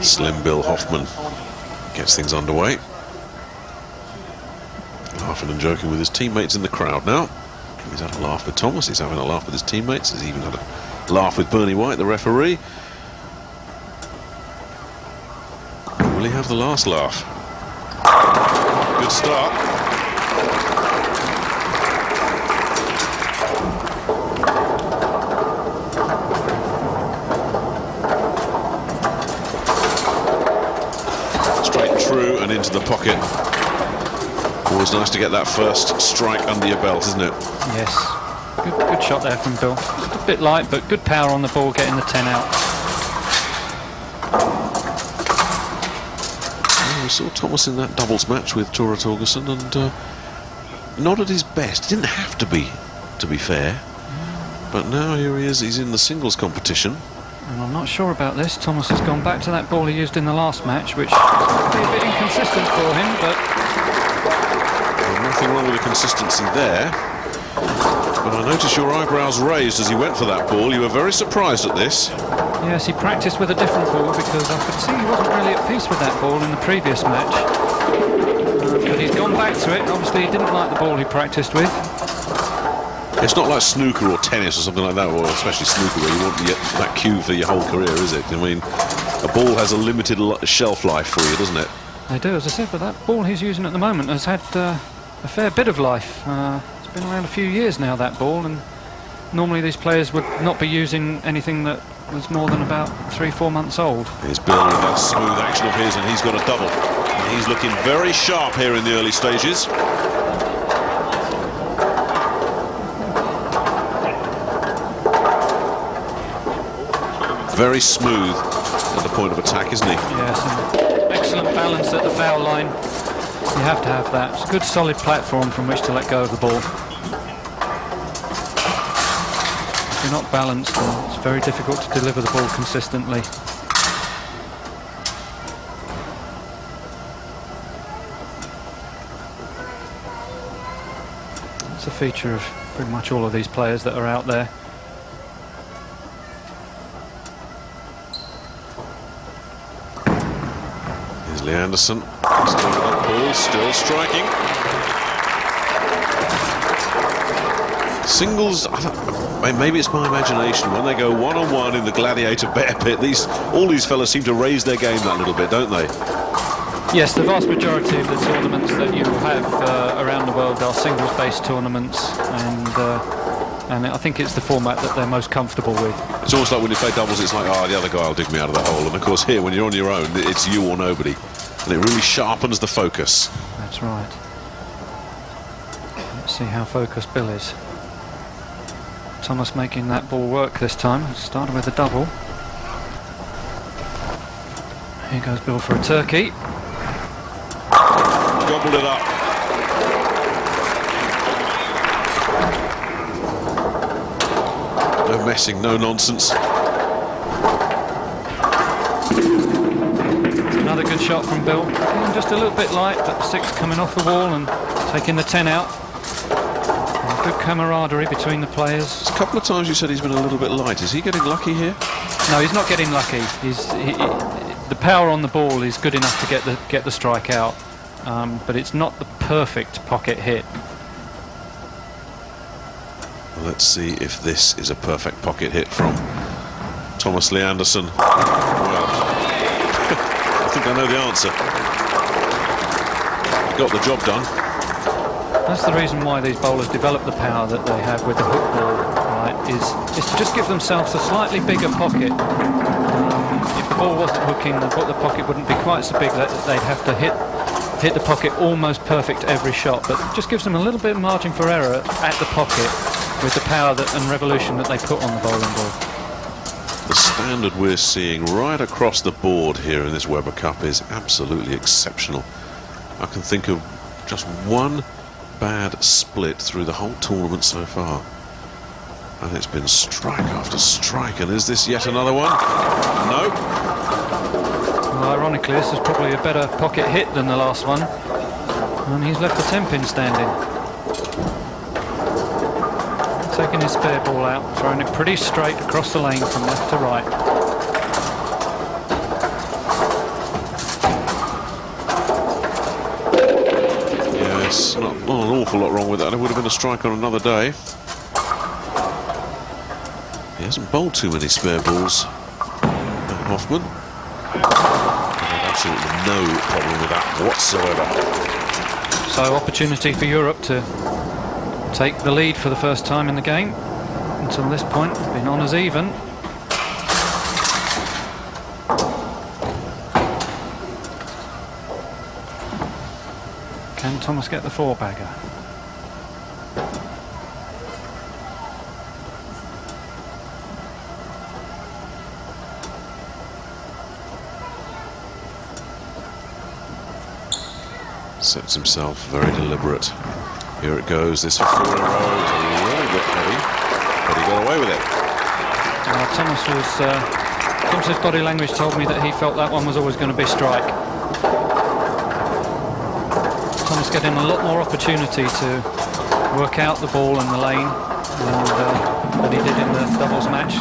Slim Bill Hoffman gets things underway. Laughing and joking with his teammates in the crowd now. He's had a laugh with Thomas, he's having a laugh with his teammates, he's even had a laugh with Bernie White, the referee. Will he have the last laugh? Good start. Straight and true and into the pocket. Always nice to get that first strike under your belt, isn't it? Yes. Good shot there from Bill. Just a bit light, but good power on the ball, getting the 10 out. Well, we saw Thomas in that doubles match with Tora Torgerson, and not at his best. He didn't have to be fair. But now here he is, he's in the singles competition. And I'm not sure about this. Thomas has gone back to that ball he used in the last match, which could be a bit inconsistent for him, but... Well, nothing wrong with the consistency there. But I noticed your eyebrows raised as he went for that ball. You were very surprised at this. Yes, he practiced with a different ball because I could see he wasn't really at peace with that ball in the previous match. But he's gone back to it. Obviously, he didn't like the ball he practiced with. It's not like snooker or tennis or something like that, or especially snooker where you want to get that cue for your whole career, is it? I mean, a ball has a limited shelf life for you, doesn't it? They do, as I said, but that ball he's using at the moment has had a fair bit of life. It's been around a few years now, that ball, and normally these players would not be using anything that was more than about 3-4 months old. Here's Bill with that smooth action of his, and he's got a double. And he's looking very sharp here in the early stages. Very smooth at the point of attack, isn't he? Yes, and excellent balance at the foul line. You have to have that. It's a good solid platform from which to let go of the ball. If you're not balanced, then it's very difficult to deliver the ball consistently. It's a feature of pretty much all of these players that are out there. Leanderrson, still with that ball, still striking. Singles, maybe it's my imagination, when they go one-on-one in the Gladiator Bear Pit, all these fellas seem to raise their game that little bit, don't they? Yes, the vast majority of the tournaments that you have around the world are singles-based tournaments, and I think it's the format that they're most comfortable with. It's almost like when you play doubles, it's like, oh, the other guy will dig me out of the hole. And of course here, when you're on your own, it's you or nobody. And it really sharpens the focus. That's right. Let's see how focused Bill is. Thomas making that ball work this time. Started with a double. Here goes Bill for a turkey. Gobbled it up. No messing, no nonsense. Another good shot from Bill. Just a little bit light, but 6 coming off the wall and taking the 10 out. And good camaraderie between the players. A couple of times you said he's been a little bit light. Is he getting lucky here? No, he's not getting lucky. The power on the ball is good enough to get the strike out, but it's not the perfect pocket hit. Let's see if this is a perfect pocket hit from Thomas Leanderrson. Well, I think I know the answer. He got the job done. That's the reason why these bowlers develop the power that they have with the hook ball, right, is to just give themselves a slightly bigger pocket. If the ball wasn't hooking, the pocket wouldn't be quite so big that they'd have to hit the pocket almost perfect every shot, but it just gives them a little bit of margin for error at the pocket with the power and revolution that they put on the bowling ball. The standard we're seeing right across the board here in this Weber Cup is absolutely exceptional. I can think of just one bad split through the whole tournament so far. And it's been strike after strike, and is this yet another one? No. Well, ironically, this is probably a better pocket hit than the last one. And he's left the 10-pin standing. Taking his spare ball out, throwing it pretty straight across the lane from left to right. awful lot wrong with that. It would have been a strike on another day. He hasn't bowled too many spare balls, Hoffman. Absolutely no problem with that whatsoever. So opportunity for Europe to take the lead for the first time in the game. Until this point, been on as even. Can Thomas get the four-bagger? Sets himself very deliberate. Here it goes, this for 4 in a row. It's a little bit heavy, but he got away with it. Thomas's body language told me that he felt that one was always going to be strike. Thomas getting a lot more opportunity to work out the ball and the lane than he did in the doubles match.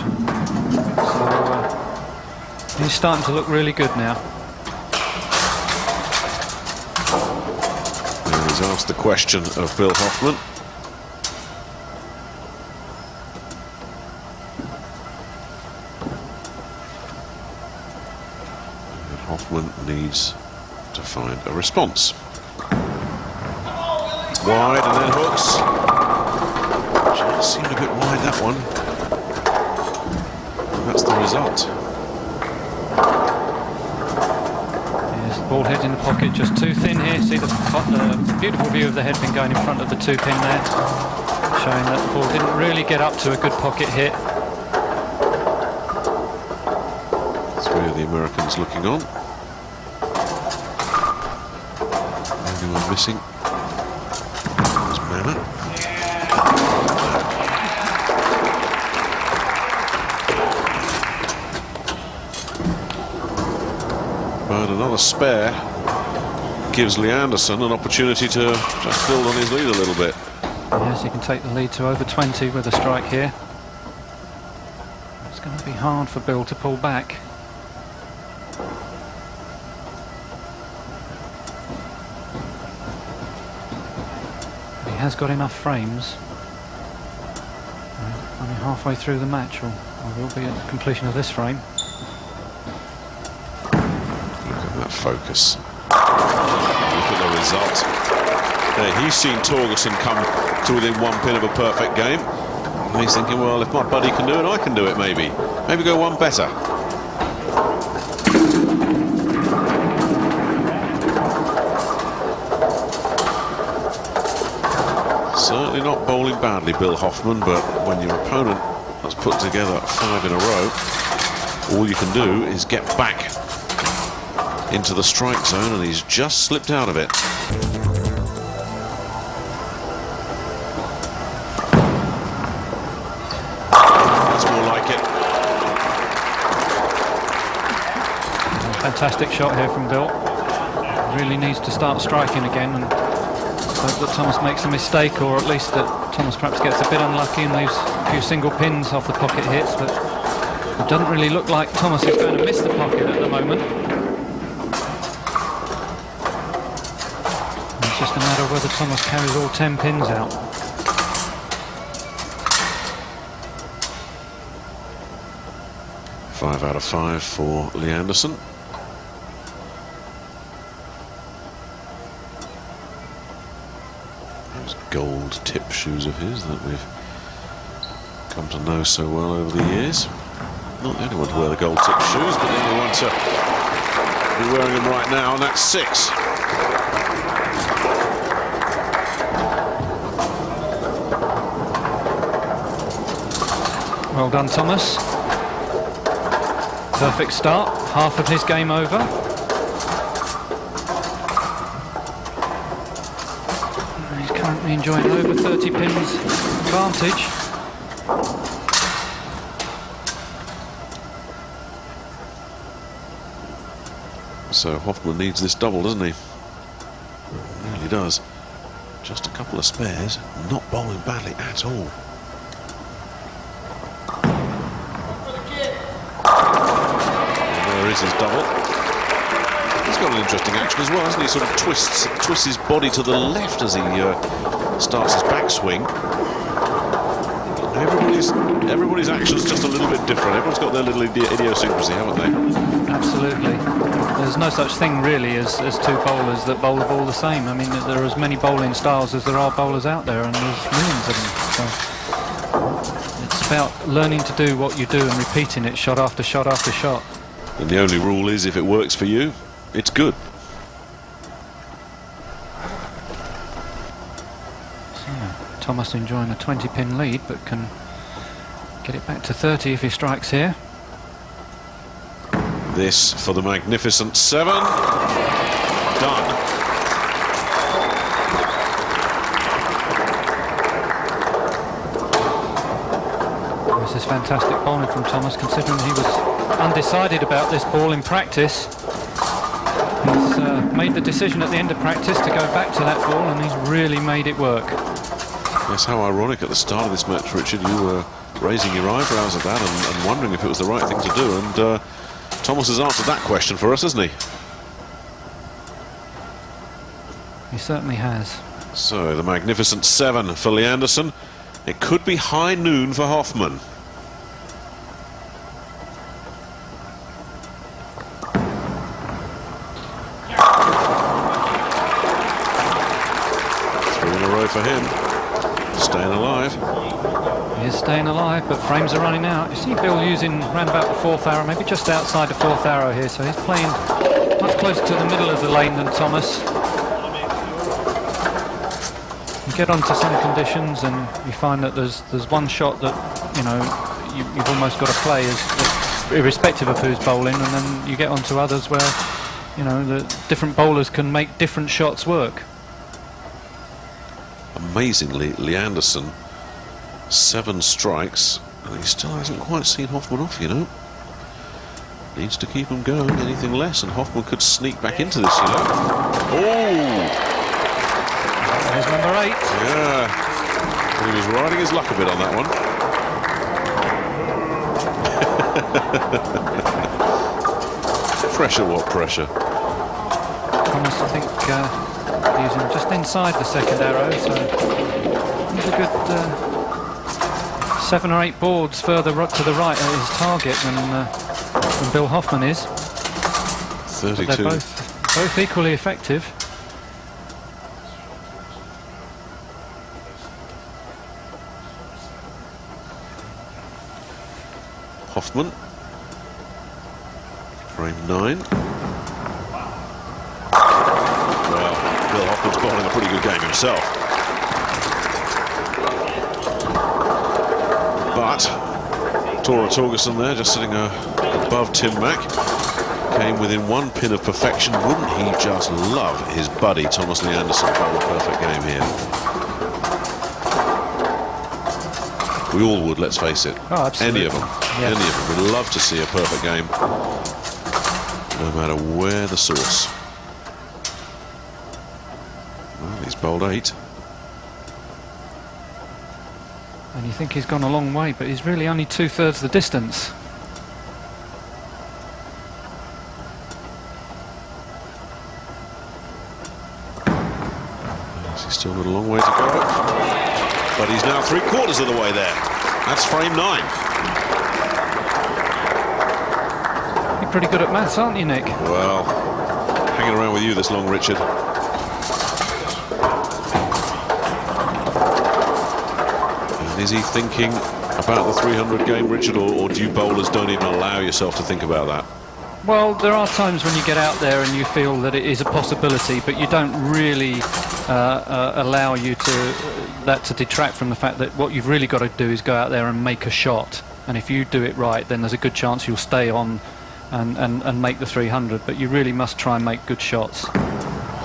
So he's starting to look really good now. And he's asked the question of Bill Hoffman. And Hoffman needs to find a response. Wide and then hooks. Just seemed a bit wide, that one. And that's the result. Yes, ball head in the pocket, just too thin here. See the beautiful view of the head pin going in front of the 2 pin there, showing that the ball didn't really get up to a good pocket hit. 3 of the Americans looking on. Anyone missing? Manna. But another spare gives Leanderrson an opportunity to just build on his lead a little bit. Yes, he can take the lead to over 20 with a strike here. It's going to be hard for Bill to pull back. He has got enough frames. Only halfway through the match, or will be at the completion of this frame. Look at that focus. Look at the result. Yeah, he's seen Torgerson come to within 1 pin of a perfect game. And he's thinking, well, if my buddy can do it, I can do it maybe. Maybe go one better. Certainly not bowling badly, Bill Hoffman, but when your opponent has put together 5 in a row, all you can do is get back into the strike zone, and he's just slipped out of it. That's more like it. Fantastic shot here from Bill. Really needs to start striking again, and hope that Thomas makes a mistake, or at least that Thomas perhaps gets a bit unlucky and leaves a few single pins off the pocket hits, but it doesn't really look like Thomas is going to miss the pocket at the moment. It's just a matter of whether Thomas carries all 10 pins out. Five out of 5 for Leanderrson. Those gold tip shoes of his that we've come to know so well over the years. Not the only one to wear the gold tip shoes, but the only one to be wearing them right now, and that's 6. Well done, Thomas. Perfect start, half of his game over. He's currently enjoying over 30 pins advantage. So Hoffman needs this double, doesn't he? He really does. Just a couple of spares, not bowling badly at all. There is his double. He's got an interesting action as well, hasn't he? Sort of twists his body to the left as he starts his backswing. Everybody's action's just a little bit different. Everyone's got their little idiosyncrasy, haven't they? Absolutely. There's no such thing really as two bowlers that bowl the ball the same. I mean, there are as many bowling styles as there are bowlers out there, and there's millions of them. So it's about learning to do what you do and repeating it shot after shot after shot. And the only rule is, if it works for you, it's good. So, Thomas enjoying a 20-pin lead, but can get it back to 30 if he strikes here. This for the magnificent 7. Done. This is fantastic bowling from Thomas, considering he was undecided about this ball in practice. He's made the decision at the end of practice to go back to that ball, and he's really made it work. Yes, how ironic at the start of this match, Richard. You were raising your eyebrows at that and wondering if it was the right thing to do, and Thomas has answered that question for us, hasn't he? He certainly has. So, the magnificent 7 for Leanderrson. It could be high noon for Hoffman. Three in a row for him. Staying alive. He is staying alive, but frames are running out. You see Bill using round about the 4th arrow, maybe just outside the 4th arrow here, so he's playing much closer to the middle of the lane than Thomas. You get onto some conditions and you find that there's one shot that, you know, you've almost got to play as irrespective of who's bowling, and then you get onto others where, you know, the different bowlers can make different shots work. Amazingly, Leanderrson, 7 strikes, and he still hasn't quite seen Hoffman off, you know. Needs to keep him going. Anything less, and Hoffman could sneak back into this, you know. Oh! There's number 8. Yeah. He was riding his luck a bit on that one. Pressure, what pressure? Thomas, I think, using just inside the 2nd arrow, so he's a good 7 or 8 boards further to the right at his target than Bill Hoffman is. 32. But they're both equally effective. Hoffman. Frame 9. Well, Bill Hoffman's bowling a pretty good game himself. But Tora Torgerson there, just sitting above Tim Mack, came within 1 pin of perfection. Wouldn't he just love his buddy Thomas Leanderrson bowling a perfect game here? We all would, let's face it. Oh, absolutely. Any of them. Yes. Any of them. We'd love to see a perfect game, no matter where the source. Well, he's bowled 8. And you think he's gone a long way, but he's really only 2/3 the distance. Yes, he's still got a long way to go. But he's now 3/4 of the way there. That's frame 9. You're pretty good at maths, aren't you, Nick? Well, hanging around with you this long, Richard. And is he thinking about the 300 game, Richard, or do you bowlers don't even allow yourself to think about that? Well, there are times when you get out there and you feel that it is a possibility, but you don't really allow that to detract from the fact that what you've really got to do is go out there and make a shot. And if you do it right, then there's a good chance you'll stay on and make the 300. But you really must try and make good shots.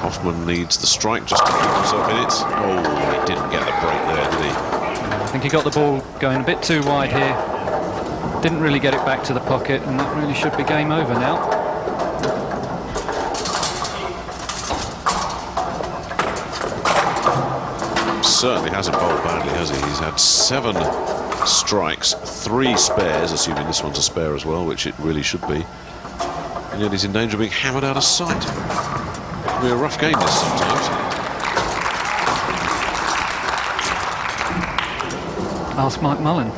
Hoffman needs the strike just to keep himself in it. Oh, he didn't get the break there, did he? I think he got the ball going a bit too wide here. Didn't really get it back to the pocket, and that really should be game over now. Certainly hasn't bowled badly, has he? He's had 7 strikes, 3 spares, assuming this one's a spare as well, which it really should be. And yet he's in danger of being hammered out of sight. It'll be a rough game this sometimes. Ask Mike Mullen.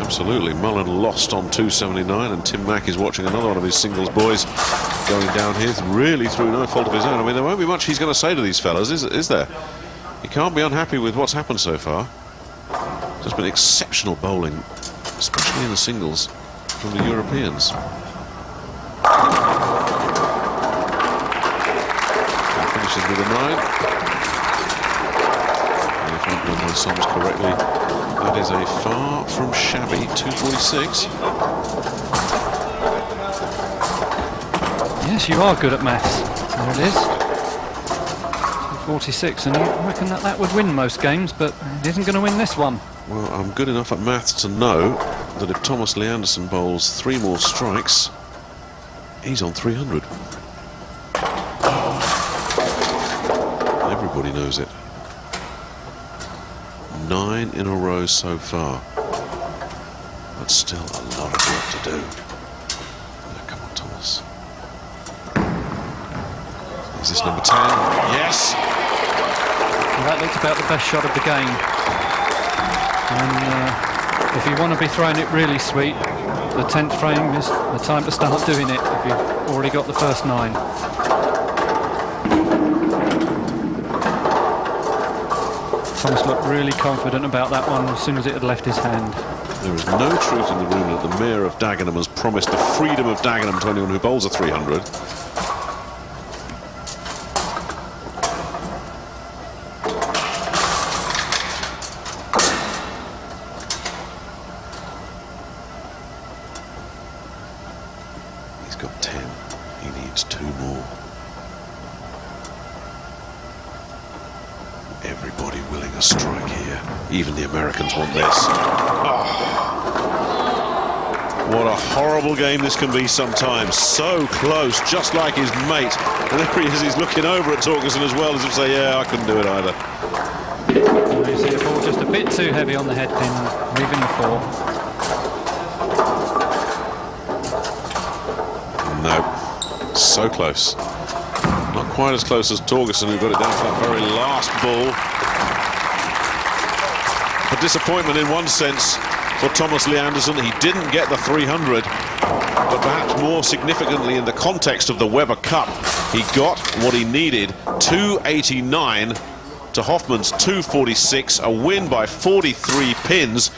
Absolutely. Mullen lost on 279, and Tim Mack is watching another one of his singles boys going down here, really through no fault of his own. I mean, there won't be much he's going to say to these fellas, is there? He can't be unhappy with what's happened so far. There's been exceptional bowling, especially in the singles, from the Europeans. And finishes with a 9. And if I've done my sums correctly, that is a far from shabby 246. Yes, you are good at maths. There it is. 246, and you reckon that would win most games, but it isn't going to win this one. Well, I'm good enough at maths to know that if Thomas Leanderrson bowls 3 more strikes, he's on 300. Everybody knows it. 9 in a row so far, but still a lot of work to do. Now, come on, Thomas. Is this number 10? Yes! Well, that looks about the best shot of the game. And if you want to be throwing it really sweet, the 10th frame is the time to start doing it if you've already got the first 9. Thomas looked really confident about that one as soon as it had left his hand. There is no truth in the rumour that the Mayor of Dagenham has promised the freedom of Dagenham to anyone who bowls a 300. He's got 10. He needs 2 more. Everybody willing a strike here. Even the Americans want this. Oh. What a horrible game this can be sometimes. So close, just like his mate. And there he is, he's looking over at Torgerson as well, as if to say, yeah, I couldn't do it either. You see the ball just a bit too heavy on the head pin, leaving the 4. No, so close. Not quite as close as Torgerson, who got it down to that very last ball. A disappointment in one sense for Thomas Leanderrson. He didn't get the 300, but perhaps more significantly in the context of the Weber Cup, he got what he needed. 289 to Hoffman's 246, a win by 43 pins,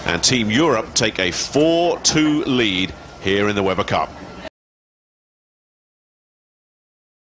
and Team Europe take a 4-2 lead here in the Weber Cup.